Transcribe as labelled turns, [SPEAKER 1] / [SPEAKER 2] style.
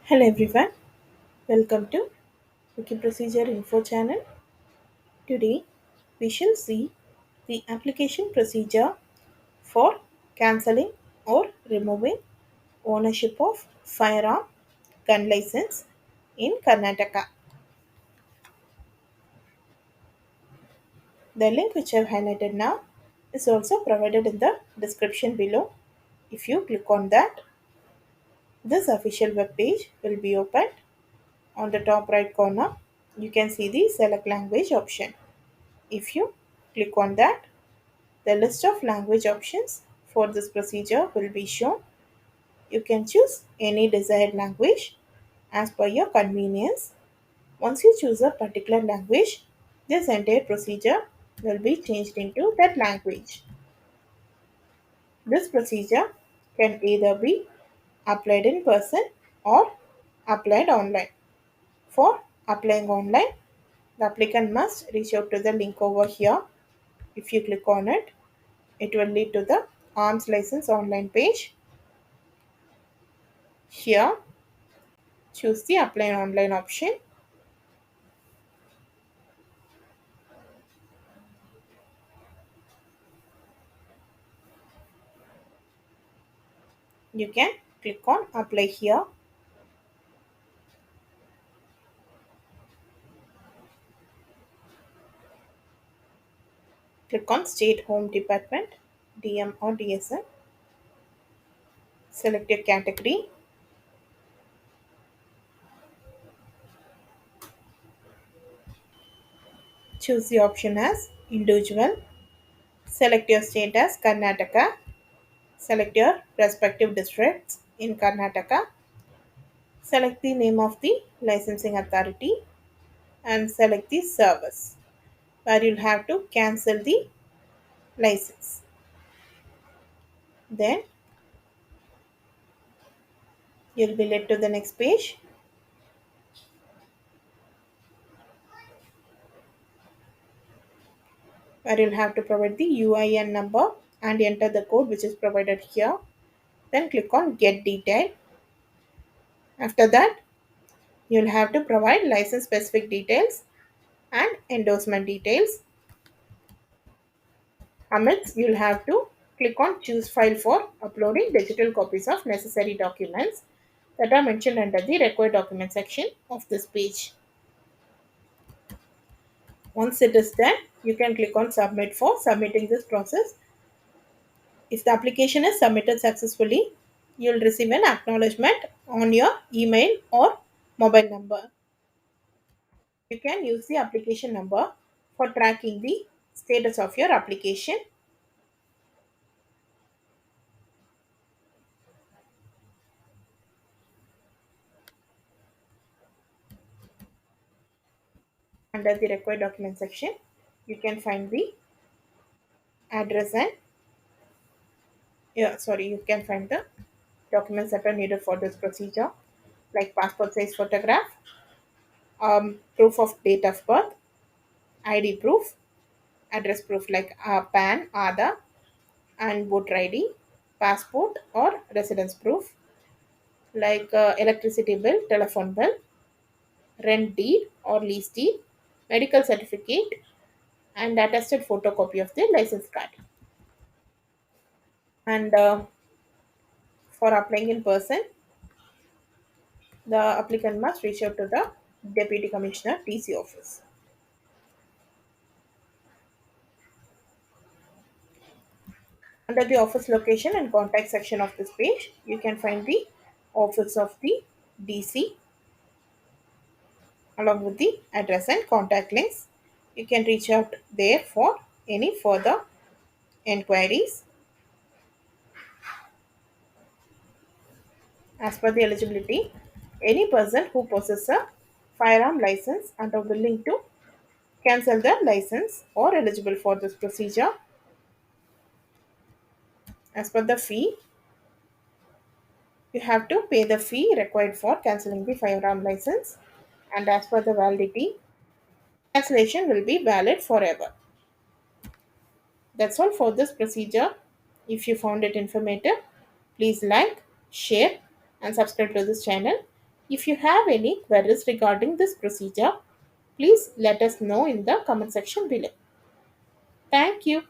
[SPEAKER 1] Hello everyone, welcome to Wiki Procedure Info channel. Today we shall see the application procedure for cancelling or removing ownership of firearm gun license in Karnataka. The link which I have highlighted now is also provided in the description below. If you click on that, this official web page will be opened. On the top right corner, you can see the select language option. If you click on that, the list of language options for this procedure will be shown. You can choose any desired language as per your convenience. Once you choose a particular language, this entire procedure will be changed into that language. This procedure can either be applied in person or applied online. For applying online, the applicant must reach out to the link over here. If you click on it, it will lead to the arms license online page. Here, choose the apply online option, you can click on apply here. Click on state home department, DM or DSM. Select your category. Choose the option as individual. Select your state as Karnataka. Select your respective districts in Karnataka. Select the name of the licensing authority and select the service where you'll have to cancel the license. Then you'll be led to the next page where you'll have to provide the UIN number and enter the code which is provided here. Then click on Get Detail. After that, you'll have to provide license specific details and endorsement details. Amidst, you'll have to click on Choose File for uploading digital copies of necessary documents that are mentioned under the Required Document section of this page. Once it is done, you can click on Submit for submitting this process. If the application is submitted successfully, you'll receive an acknowledgement on your email or mobile number. You can use the application number for tracking the status of your application. Under the required document section, you can find the address and you can find the documents that are needed for this procedure, like passport size photograph, proof of date of birth, ID proof, address proof like PAN, Aadhaar, and voter ID, passport or residence proof, like electricity bill, telephone bill, rent deed or lease deed, medical certificate, and attested photocopy of the license card. And for applying in person, the applicant must reach out to the Deputy Commissioner TC office. Under the office location and contact section of this page, you can find the office of the DC along with the address and contact links. You can reach out there for any further enquiries. As per the eligibility, any person who possesses a firearm license and are willing to cancel the license or eligible for this procedure. As per the fee, you have to pay the fee required for cancelling the firearm license, and as per the validity, cancellation will be valid forever. That's all for this procedure. If you found it informative, please like, share, and subscribe to this channel. If you have any queries regarding this procedure, please let us know in the comment section below. Thank you.